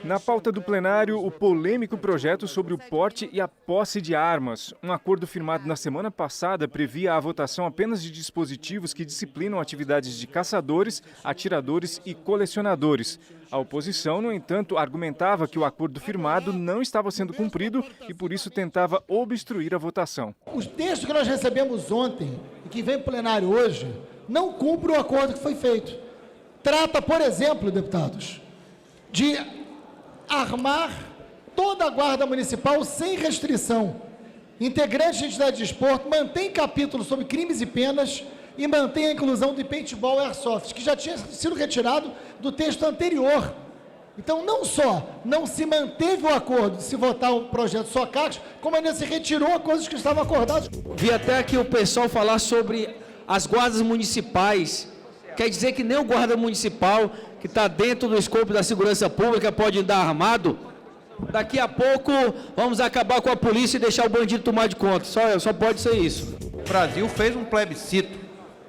Na pauta do plenário, o polêmico projeto sobre o porte e a posse de armas. Um acordo firmado na semana passada previa a votação apenas de dispositivos que disciplinam atividades de caçadores, atiradores e colecionadores. A oposição, no entanto, argumentava que o acordo firmado não estava sendo cumprido e, por isso, tentava obstruir a votação. Os textos que nós recebemos ontem e que vem para o plenário hoje não cumprem o acordo que foi feito. Trata, por exemplo, deputados, de armar toda a guarda municipal sem restrição. Integrantes de entidade de esporte, mantém capítulo sobre crimes e penas e mantém a inclusão de paintball e airsoft, que já tinha sido retirado do texto anterior. Então, não só não se manteve o acordo de se votar o projeto só CACs, como ainda se retirou coisas que estavam acordadas. Vi até aqui o pessoal falar sobre as guardas municipais. Quer dizer que nem o guarda municipal, que está dentro do escopo da segurança pública, pode andar armado? Daqui a pouco vamos acabar com a polícia e deixar o bandido tomar de conta. Só pode ser isso. O Brasil fez um plebiscito.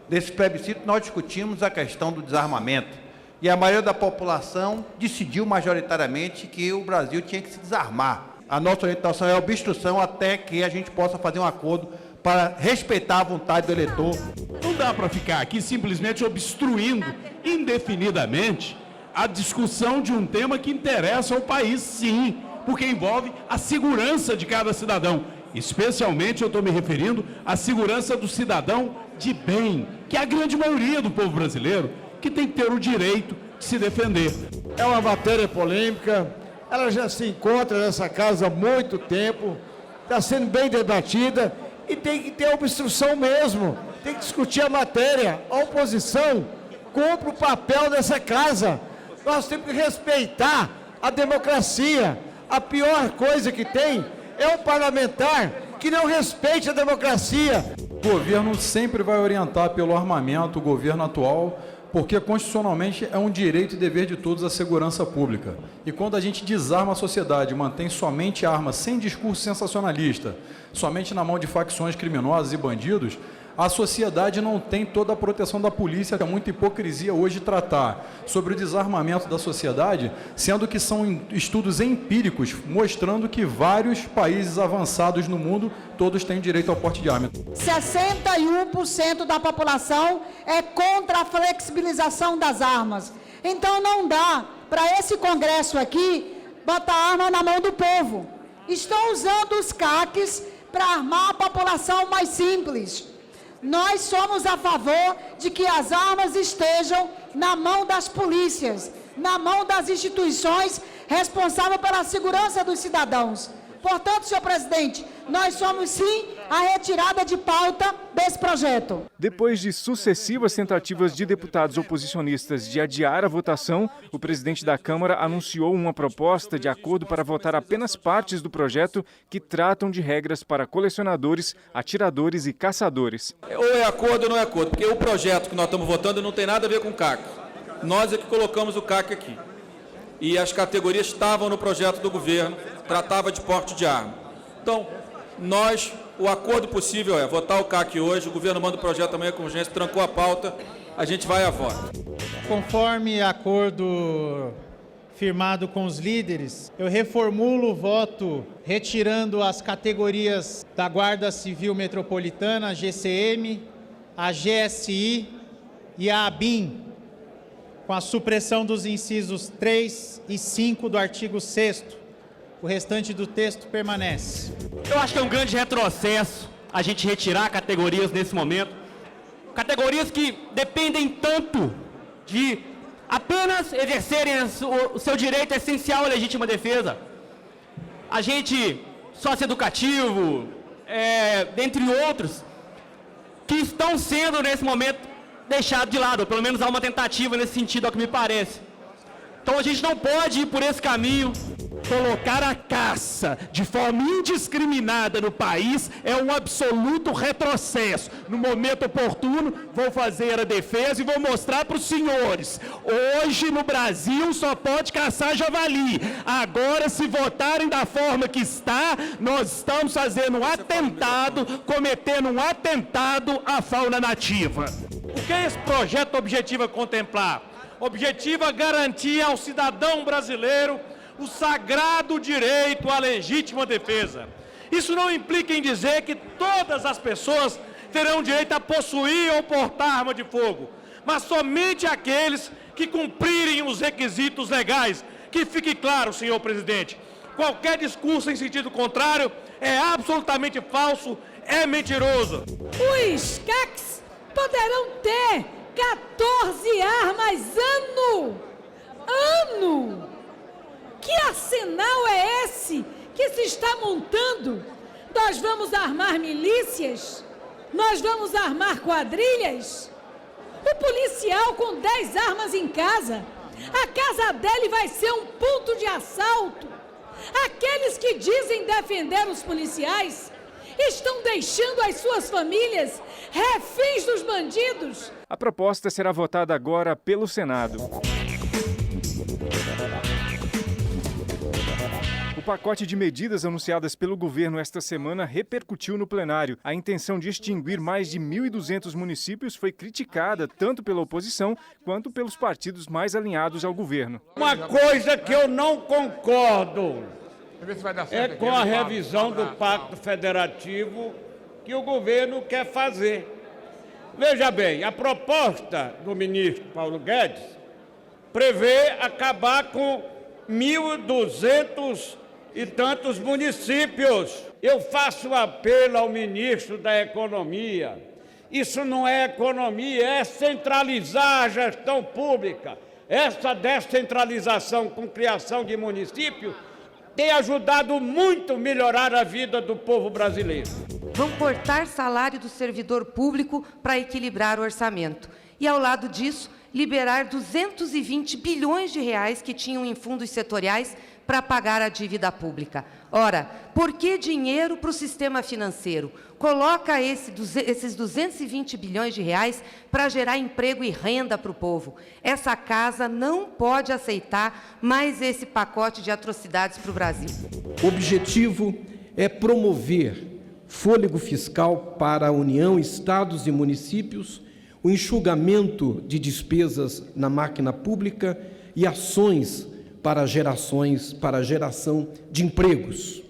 Desse plebiscito nós discutimos a questão do desarmamento. E a maioria da população decidiu majoritariamente que o Brasil tinha que se desarmar. A nossa orientação é a obstrução até que a gente possa fazer um acordo para respeitar a vontade do eleitor. Não dá para ficar aqui simplesmente obstruindo indefinidamente a discussão de um tema que interessa ao país, sim, porque envolve a segurança de cada cidadão. Especialmente eu estou me referindo à segurança do cidadão de bem, que é a grande maioria do povo brasileiro, que tem que ter o direito de se defender. É uma matéria polêmica, ela já se encontra nessa casa há muito tempo, está sendo bem debatida e tem que ter obstrução mesmo, tem que discutir a matéria. A oposição cumpre o papel dessa casa. Nós temos que respeitar a democracia. A pior coisa que tem é um parlamentar que não respeite a democracia. O governo sempre vai orientar pelo armamento, o governo atual, porque constitucionalmente é um direito e dever de todos a segurança pública. E quando a gente desarma a sociedade, mantém somente armas sem discurso sensacionalista, somente na mão de facções criminosas e bandidos, a sociedade não tem toda a proteção da polícia. É muita hipocrisia hoje tratar sobre o desarmamento da sociedade, sendo que são estudos empíricos mostrando que vários países avançados no mundo, todos têm direito ao porte de arma. 61% da população é contra a flexibilização das armas. Então não dá para esse Congresso aqui botar arma na mão do povo. Estão usando os CACs para armar a população mais simples. Nós somos a favor de que as armas estejam na mão das polícias, na mão das instituições responsáveis pela segurança dos cidadãos. Portanto, senhor presidente, nós somos sim a retirada de pauta desse projeto. Depois de sucessivas tentativas de deputados oposicionistas de adiar a votação, o presidente da Câmara anunciou uma proposta de acordo para votar apenas partes do projeto que tratam de regras para colecionadores, atiradores e caçadores. Ou é acordo ou não é acordo, porque o projeto que nós estamos votando não tem nada a ver com o CAC. Nós é que colocamos o CAC aqui. E as categorias estavam no projeto do governo, tratava de porte de arma. Então, o acordo possível é votar o CAC hoje, o governo manda o projeto amanhã com urgência, trancou a pauta, a gente vai a voto. Conforme acordo firmado com os líderes, eu reformulo o voto retirando as categorias da Guarda Civil Metropolitana, a GCM, a GSI e a ABIN, com a supressão dos incisos 3 e 5 do artigo 6º. O restante do texto permanece. Eu acho que é um grande retrocesso a gente retirar categorias nesse momento. Categorias que dependem tanto de apenas exercerem o seu direito essencial à legítima defesa. Agente socioeducativo, dentre outros, que estão sendo nesse momento deixados de lado, ou pelo menos há uma tentativa nesse sentido, ao que me parece. Então a gente não pode ir por esse caminho. Colocar a caça de forma indiscriminada no país é um absoluto retrocesso. No momento oportuno, vou fazer a defesa e vou mostrar para os senhores. Hoje no Brasil só pode caçar javali. Agora, se votarem da forma que está, nós estamos fazendo um atentado, cometendo um atentado à fauna nativa. O que esse projeto objetiva contemplar? Objetiva garantir ao cidadão brasileiro o sagrado direito à legítima defesa. Isso não implica em dizer que todas as pessoas terão direito a possuir ou portar arma de fogo, mas somente aqueles que cumprirem os requisitos legais. Que fique claro, senhor presidente, qualquer discurso em sentido contrário é absolutamente falso, é mentiroso. Os CACs poderão ter 14 armas ano! Que arsenal é esse que se está montando? Nós vamos armar milícias? Nós vamos armar quadrilhas? O policial com 10 armas em casa, a casa dele vai ser um ponto de assalto. Aqueles que dizem defender os policiais estão deixando as suas famílias reféns dos bandidos. A proposta será votada agora pelo Senado. O pacote de medidas anunciadas pelo governo esta semana repercutiu no plenário. A intenção de extinguir mais de 1.200 municípios foi criticada tanto pela oposição quanto pelos partidos mais alinhados ao governo. Uma coisa que eu não concordo é com a revisão do Pacto Federativo que o governo quer fazer. Veja bem, a proposta do ministro Paulo Guedes prevê acabar com 1.200 e tantos municípios. Eu faço apelo ao ministro da Economia. Isso não é economia, é centralizar a gestão pública. Essa descentralização com criação de municípios tem ajudado muito a melhorar a vida do povo brasileiro. Vão cortar salário do servidor público para equilibrar o orçamento. E, ao lado disso, liberar 220 bilhões de reais que tinham em fundos setoriais para pagar a dívida pública. Ora, por que dinheiro para o sistema financeiro? Coloca esses 220 bilhões de reais para gerar emprego e renda para o povo. Essa casa não pode aceitar mais esse pacote de atrocidades para o Brasil. O objetivo é promover fôlego fiscal para a União, estados e municípios, o enxugamento de despesas na máquina pública e ações para a geração de empregos.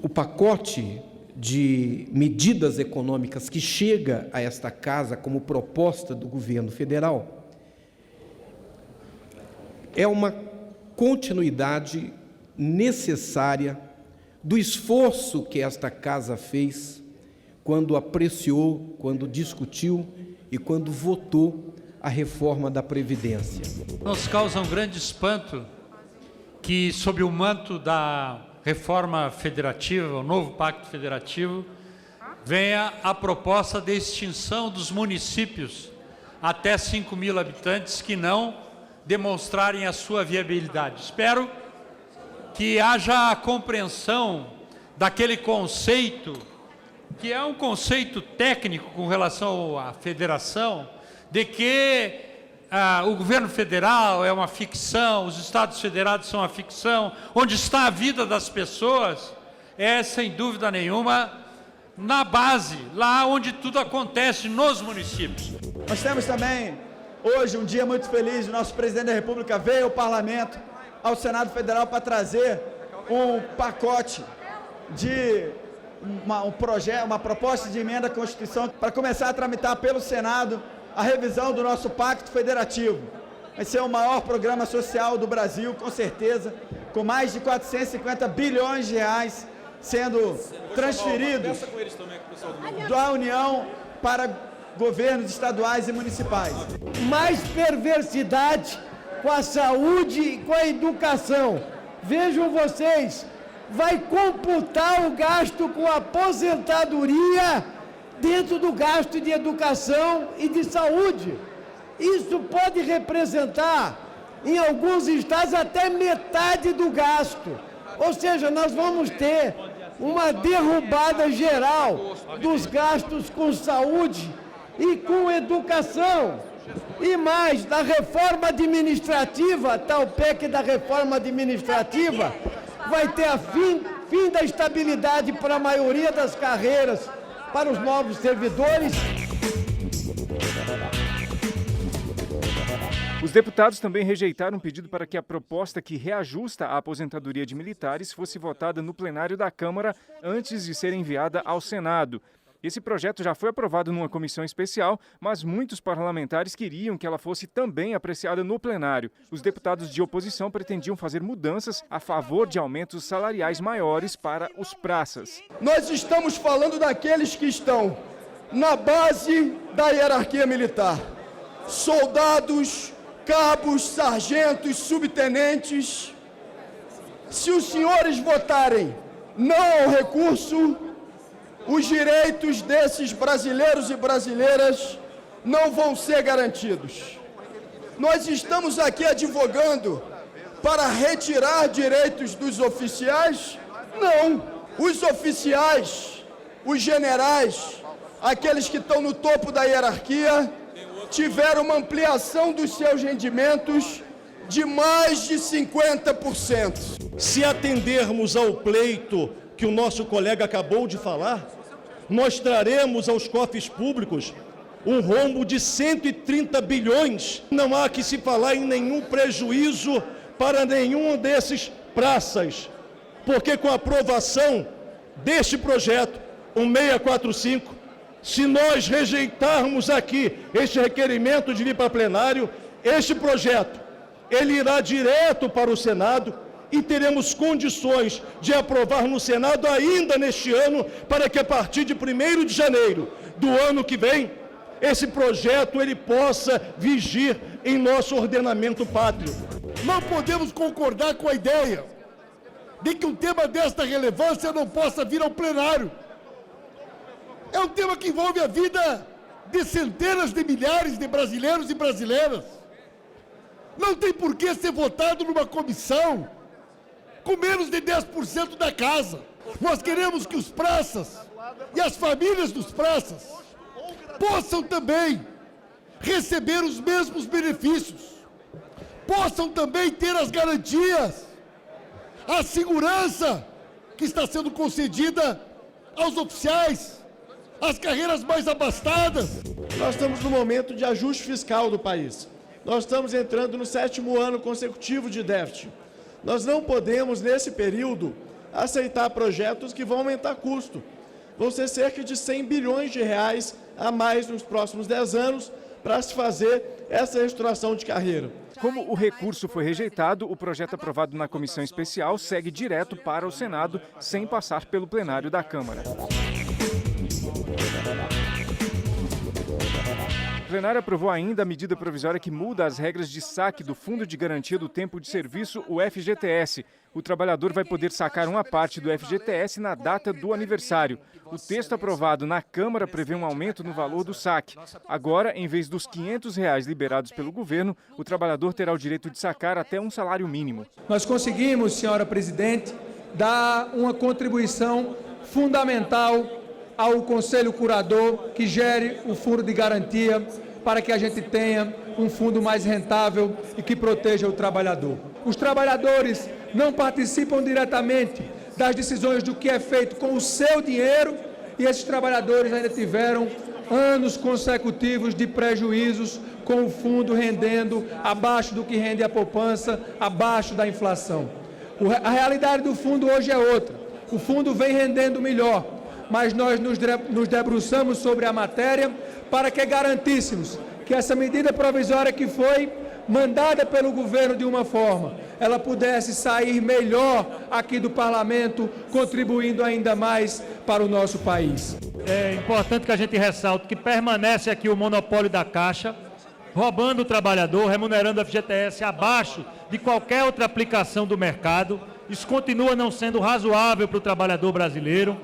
O pacote de medidas econômicas que chega a esta casa como proposta do governo federal é uma continuidade necessária do esforço que esta casa fez quando apreciou, quando discutiu e quando votou a reforma da Previdência. Nos causa um grande espanto que, sob o manto da reforma federativa, o novo Pacto Federativo, venha a proposta de extinção dos municípios até 5.000 habitantes que não demonstrarem a sua viabilidade. Espero que haja a compreensão daquele conceito, que é um conceito técnico com relação à federação, de que o governo federal é uma ficção, os estados federados são uma ficção, onde está a vida das pessoas, é, sem dúvida nenhuma, na base, lá onde tudo acontece, nos municípios. Nós temos também, hoje, um dia muito feliz, o nosso presidente da República veio ao Parlamento, ao Senado Federal, para trazer um pacote de uma proposta de emenda à Constituição para começar a tramitar pelo Senado a revisão do nosso Pacto Federativo. Vai ser o maior programa social do Brasil, com certeza, com mais de 450 bilhões de reais sendo transferidos da União para governos estaduais e municipais. Mais perversidade com a saúde e com a educação. Vejam vocês, vai computar o gasto com aposentadoria dentro do gasto de educação e de saúde. Isso pode representar, em alguns estados, até metade do gasto. Ou seja, nós vamos ter uma derrubada geral dos gastos com saúde e com educação. E mais, da reforma administrativa, tal PEC da reforma administrativa, vai ter a fim da estabilidade para a maioria das carreiras, para os novos servidores. Os deputados também rejeitaram um pedido para que a proposta que reajusta a aposentadoria de militares fosse votada no plenário da Câmara antes de ser enviada ao Senado. Esse projeto já foi aprovado numa comissão especial, mas muitos parlamentares queriam que ela fosse também apreciada no plenário. Os deputados de oposição pretendiam fazer mudanças a favor de aumentos salariais maiores para os praças. Nós estamos falando daqueles que estão na base da hierarquia militar. Soldados, cabos, sargentos, subtenentes. Se os senhores votarem não ao recurso, os direitos desses brasileiros e brasileiras não vão ser garantidos. Nós estamos aqui advogando para retirar direitos dos oficiais? Não. Os oficiais, os generais, aqueles que estão no topo da hierarquia, tiveram uma ampliação dos seus rendimentos de mais de 50%. Se atendermos ao pleito que o nosso colega acabou de falar, nós traremos aos cofres públicos um rombo de 130 bilhões. Não há que se falar em nenhum prejuízo para nenhum desses praças, porque com a aprovação deste projeto, o 645, se nós rejeitarmos aqui este requerimento de vir para plenário, este projeto, ele irá direto para o Senado e teremos condições de aprovar no Senado ainda neste ano, para que a partir de 1º de janeiro do ano que vem, esse projeto ele possa vigir em nosso ordenamento pátrio. Não podemos concordar com a ideia de que um tema desta relevância não possa vir ao plenário. É um tema que envolve a vida de centenas de milhares de brasileiros e brasileiras. Não tem por que ser votado numa comissão com menos de 10% da casa. Nós queremos que os praças e as famílias dos praças possam também receber os mesmos benefícios, possam também ter as garantias, a segurança que está sendo concedida aos oficiais, às carreiras mais abastadas. Nós estamos no momento de ajuste fiscal do país. Nós estamos entrando no 7º ano consecutivo de déficit. Nós não podemos, nesse período, aceitar projetos que vão aumentar custo. Vão ser cerca de 100 bilhões de reais a mais nos próximos 10 anos para se fazer essa reestruturação de carreira. Como o recurso foi rejeitado, o projeto aprovado na comissão especial segue direto para o Senado, sem passar pelo plenário da Câmara. O plenário aprovou ainda a medida provisória que muda as regras de saque do Fundo de Garantia do Tempo de Serviço, o FGTS. O trabalhador vai poder sacar uma parte do FGTS na data do aniversário. O texto aprovado na Câmara prevê um aumento no valor do saque. Agora, em vez dos R$ 500 liberados pelo governo, o trabalhador terá o direito de sacar até um salário mínimo. Nós conseguimos, senhora presidente, dar uma contribuição fundamental ao Conselho Curador, que gere o Fundo de Garantia, para que a gente tenha um fundo mais rentável e que proteja o trabalhador. Os trabalhadores não participam diretamente das decisões do que é feito com o seu dinheiro, e esses trabalhadores ainda tiveram anos consecutivos de prejuízos com o fundo rendendo abaixo do que rende a poupança, abaixo da inflação. A realidade do fundo hoje é outra. O fundo vem rendendo melhor, mas nós nos debruçamos sobre a matéria para que garantíssemos que essa medida provisória que foi mandada pelo governo de uma forma, ela pudesse sair melhor aqui do parlamento, contribuindo ainda mais para o nosso país. É importante que a gente ressalte que permanece aqui o monopólio da Caixa, roubando o trabalhador, remunerando a FGTS abaixo de qualquer outra aplicação do mercado. Isso continua não sendo razoável para o trabalhador brasileiro.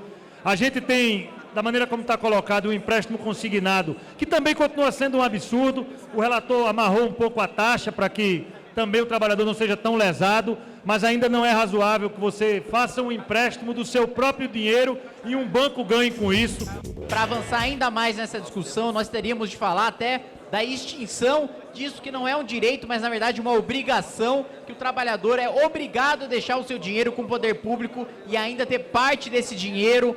A gente tem, da maneira como está colocado, um empréstimo consignado, que também continua sendo um absurdo. O relator amarrou um pouco a taxa para que também o trabalhador não seja tão lesado, mas ainda não é razoável que você faça um empréstimo do seu próprio dinheiro e um banco ganhe com isso. Para avançar ainda mais nessa discussão, nós teríamos de falar até da extinção disso que não é um direito, mas na verdade uma obrigação, que o trabalhador é obrigado a deixar o seu dinheiro com o poder público e ainda ter parte desse dinheiro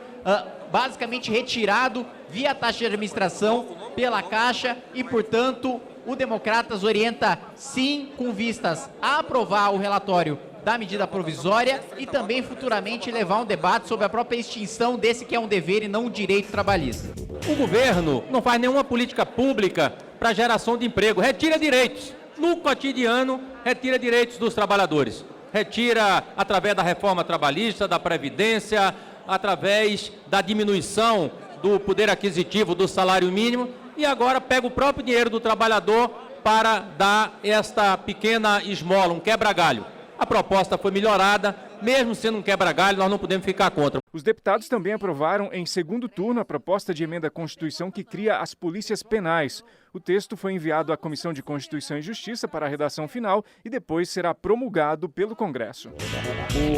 basicamente retirado via taxa de administração pela Caixa, e portanto o Democratas orienta sim com vistas a aprovar o relatório da medida provisória e também futuramente levar um debate sobre a própria extinção desse que é um dever e não um direito trabalhista. O governo não faz nenhuma política pública para geração de emprego, retira direitos. No cotidiano, retira direitos dos trabalhadores. Retira através da reforma trabalhista, da Previdência, através da diminuição do poder aquisitivo do salário mínimo e agora pega o próprio dinheiro do trabalhador para dar esta pequena esmola, um quebra-galho. A proposta foi melhorada, mesmo sendo um quebra-galho, nós não podemos ficar contra. Os deputados também aprovaram em segundo turno a proposta de emenda à Constituição que cria as polícias penais. O texto foi enviado à Comissão de Constituição e Justiça para a redação final e depois será promulgado pelo Congresso.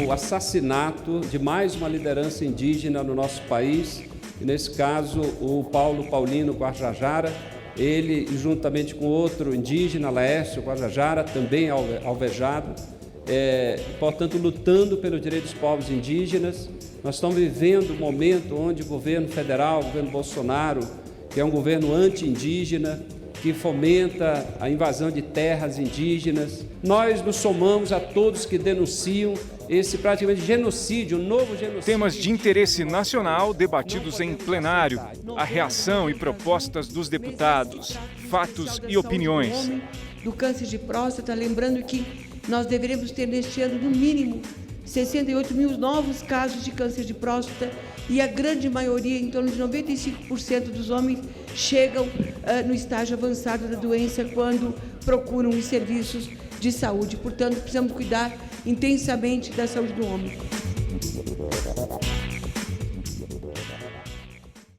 O assassinato de mais uma liderança indígena no nosso país, e nesse caso o Paulo Paulino Guajajara, ele juntamente com outro indígena, Laércio Guajajara, também alvejado, portanto, lutando pelos direitos dos povos indígenas. Nós estamos vivendo um momento onde o governo federal, o governo Bolsonaro, que é um governo anti-indígena, que fomenta a invasão de terras indígenas. Nós nos somamos a todos que denunciam esse praticamente genocídio, um novo genocídio. Temas de interesse nacional debatidos em plenário, a reação e propostas dos deputados, fatos e opiniões. Do câncer de próstata, lembrando que nós deveremos ter neste ano, no mínimo, 68 mil novos casos de câncer de próstata e a grande maioria, em torno de 95% dos homens, chegam no estágio avançado da doença quando procuram os serviços de saúde. Portanto, precisamos cuidar intensamente da saúde do homem.